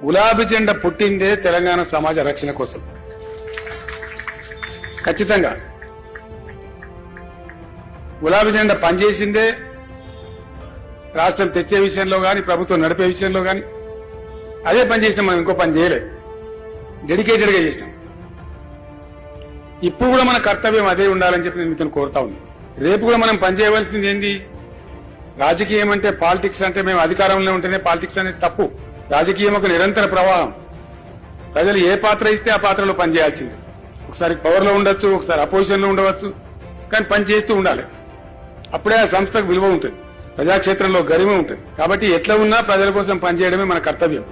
గులాబీ జెండా పుట్టిందే తెలంగాణ సమాజ రక్షణ కోసం. ఖచ్చితంగా గులాబీ జెండా పనిచేసిందే రాష్ట్రం తెచ్చే విషయంలో కానీ ప్రభుత్వం నడిపే విషయంలో కానీ అదే పని చేసినాం. మనం ఇంకో పని చేయలేదు, డెడికేటెడ్గా చేసినాం. ఇప్పుడు కూడా మన కర్తవ్యం అదే ఉండాలని చెప్పి నేను మీతో కోరుతా ఉన్నాను. రేపు కూడా మనం పనిచేయవలసింది ఏంది? రాజకీయం అంటే పాలిటిక్స్ అంటే మేము అధికారంలో ఉంటేనే పాలిటిక్స్ అనేది తప్పు. రాజకీయం ఒక నిరంతర ప్రవాహం. ప్రజలు ఏ పాత్ర ఇస్తే ఆ పాత్రలో పనిచేయాల్సింది. ఒకసారి పవర్లో ఉండొచ్చు, ఒకసారి అపోజిషన్లో ఉండవచ్చు, కానీ పని చేస్తూ ఉండాలి. అప్పుడే ఆ సంస్థకు విలువ ఉంటుంది, ప్రజాక్షేత్రంలో గరిమ ఉంటుంది. కాబట్టి ఎట్లా ఉన్నా ప్రజల కోసం పనిచేయడమే మన కర్తవ్యం.